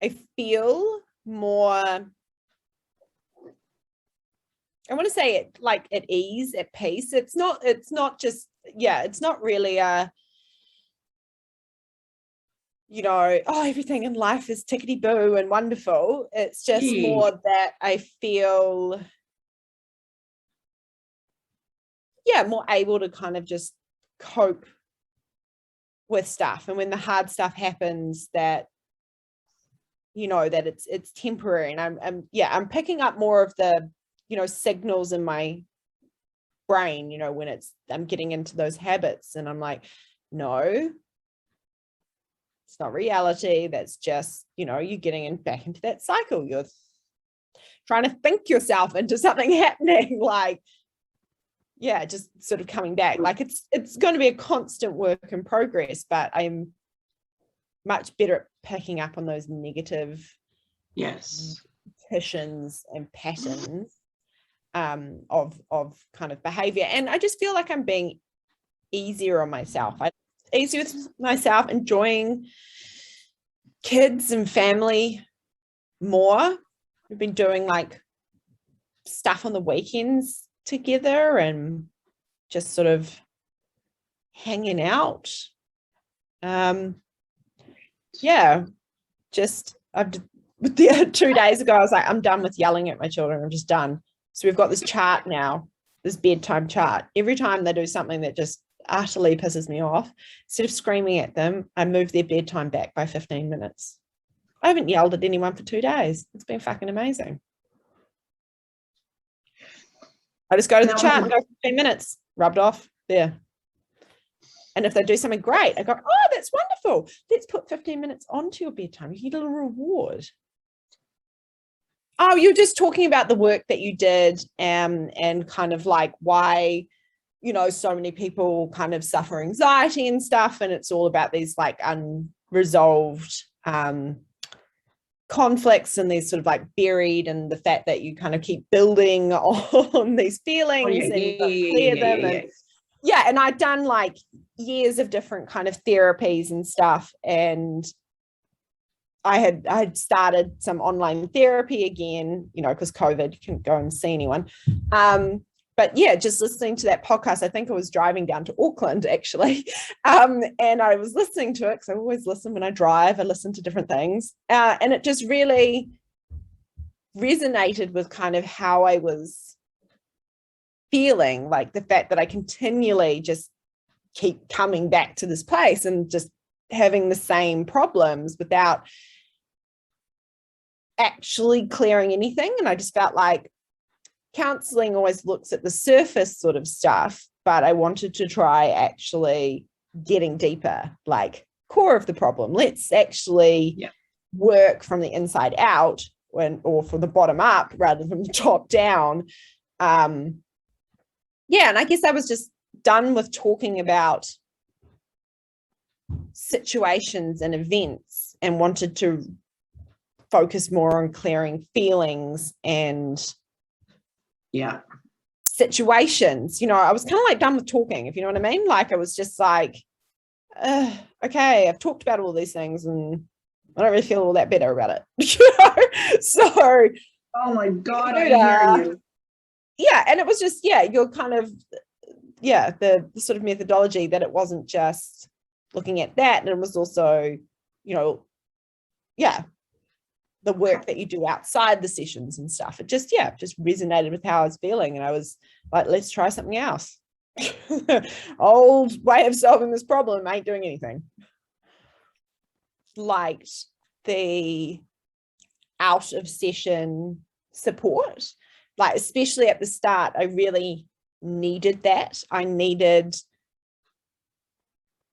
I feel more, I want to say it like at ease, at peace. It's not just, it's not really a, everything in life is tickety boo and wonderful. It's just more that I feel, more able to kind of just cope with stuff. And when the hard stuff happens, that, that it's temporary. And I'm picking up more of the, signals in my brain, when I'm getting into those habits, and I'm like, no, it's not reality. That's just, you're getting back into that cycle. You're trying to think yourself into something happening, like, just sort of coming back. Like it's going to be a constant work in progress, but I'm much better at picking up on those negative repetitions and patterns of kind of behavior. And I just feel like I'm being easier on myself. Easier with myself, enjoying kids and family more. We've been doing like stuff on the weekends together and just sort of hanging out. Just 2 days ago I was like, I'm done with yelling at my children. I'm just done. So we've got this chart now, this bedtime chart. Every time they do something that just utterly pisses me off, instead of screaming at them, I move their bedtime back by 15 minutes. I haven't yelled at anyone for 2 days. It's been fucking amazing. I just go to the chart and go 15 minutes, rubbed off there. And if they do something great, I go, oh, that's wonderful. Let's put 15 minutes onto your bedtime. You get a little reward. Oh, you're just talking about the work that you did and kind of like why, so many people kind of suffer anxiety and stuff. And it's all about these like unresolved conflicts, and these sort of like buried, and the fact that you kind of keep building on these feelings and clear them. And I'd done like years of different kind of therapies and stuff, and I had started some online therapy again, because COVID, you couldn't go and see anyone. But just listening to that podcast, I think I was driving down to Auckland actually. And I was listening to it because I always listen when I drive. I listen to different things. And it just really resonated with kind of how I was feeling, like the fact that I continually just keep coming back to this place and just having the same problems without actually clearing anything. And I just felt like counseling always looks at the surface sort of stuff, but I wanted to try actually getting deeper, like core of the problem. Let's actually work from the inside out or from the bottom up rather than the top down. And I guess I was just done with talking about situations and events and wanted to focus more on clearing feelings and situations. I was kind of like done with talking, if you know what I mean. Like I was just like, okay, I've talked about all these things and I don't really feel all that better about it. So oh my God, I hear you. And it was just you're kind of the sort of methodology that it wasn't just looking at that, and it was also the work that you do outside the sessions and stuff. It just resonated with how I was feeling, and I was like, let's try something else. Old way of solving this problem ain't doing anything. Liked the out of session support, like especially at the start. I really needed that. I needed,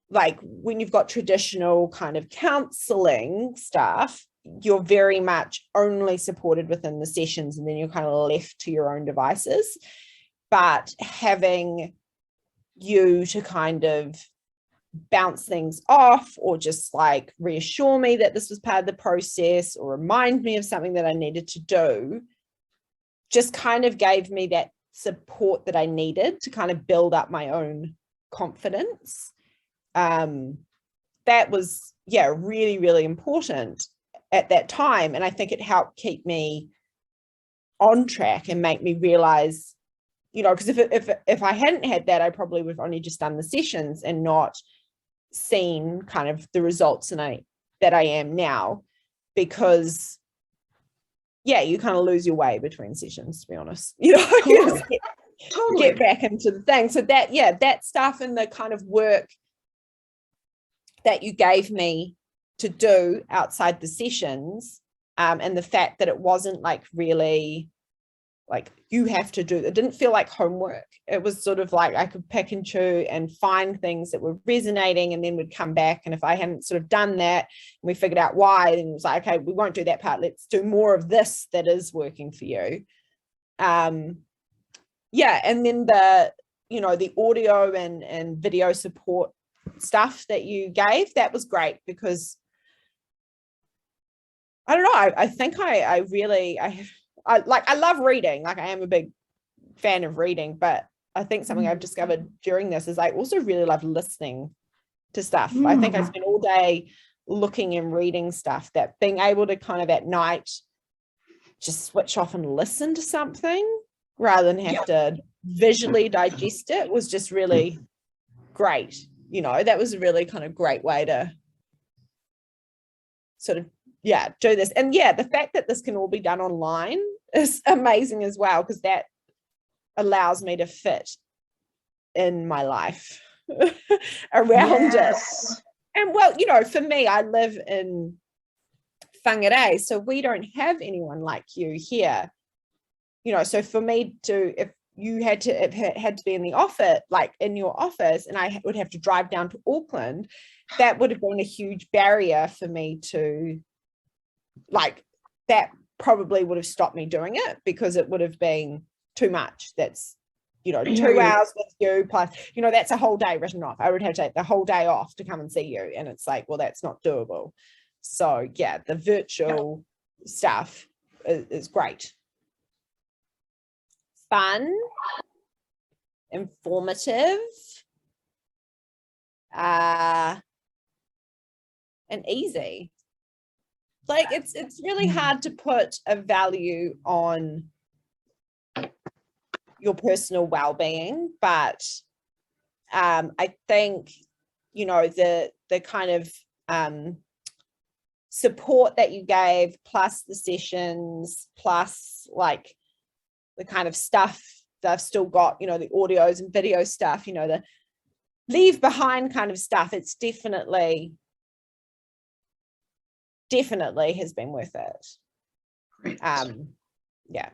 like, when you've got traditional kind of counseling stuff, you're very much only supported within the sessions, and then you're kind of left to your own devices. But having you to kind of bounce things off, or just like reassure me that this was part of the process, or remind me of something that I needed to do, just kind of gave me that support that I needed to kind of build up my own confidence. that was, yeah, really, really important at that time. And I think it helped keep me on track and make me realize, you know, because if I hadn't had that, I probably would have only just done the sessions and not seen kind of the results that I am now, because yeah, you kind of lose your way between sessions, to be honest. You know, Totally. Get back into the thing. So that, yeah, that stuff and the kind of work that you gave me to do outside the sessions, and the fact that it wasn't like really like you have to do, it didn't feel like homework. It was sort of like I could pick and chew and find things that were resonating and then would come back. And if I hadn't sort of done that and we figured out why, then it was like, okay, we won't do that part. Let's do more of this that is working for you. Yeah. And then the, you know, the audio and video support stuff that you gave, that was great, because I don't know, I think I really love reading. Like I am a big fan of reading, but I think something I've discovered during this is I also really love listening to stuff. I think I spend all day looking and reading stuff, that being able to kind of at night just switch off and listen to something rather than have to visually digest it was just really great. You know, that was a really kind of great way to sort of, yeah, do this. And yeah, the fact that this can all be done online is amazing as well, because that allows me to fit in my life around it. And well, you know, for me, I live in Whangarei, so we don't have anyone like you here. You know, so for me to, if it had to be in the office, like in your office, and I would have to drive down to Auckland, that would have been a huge barrier for me to, like, that probably would have stopped me doing it, because it would have been too much. That's, you know, 2 hours with you plus, you know, that's a whole day written off. I would have to take the whole day off to come and see you, and it's like, well, that's not doable. So yeah, the virtual stuff is great. Fun, informative, and easy. Like it's really hard to put a value on your personal well-being, but I think, you know, the kind of support that you gave, plus the sessions, plus like the kind of stuff that I've still got, you know, the audios and video stuff, you know, the leave behind kind of stuff, it's definitely has been worth it. Great. Yeah.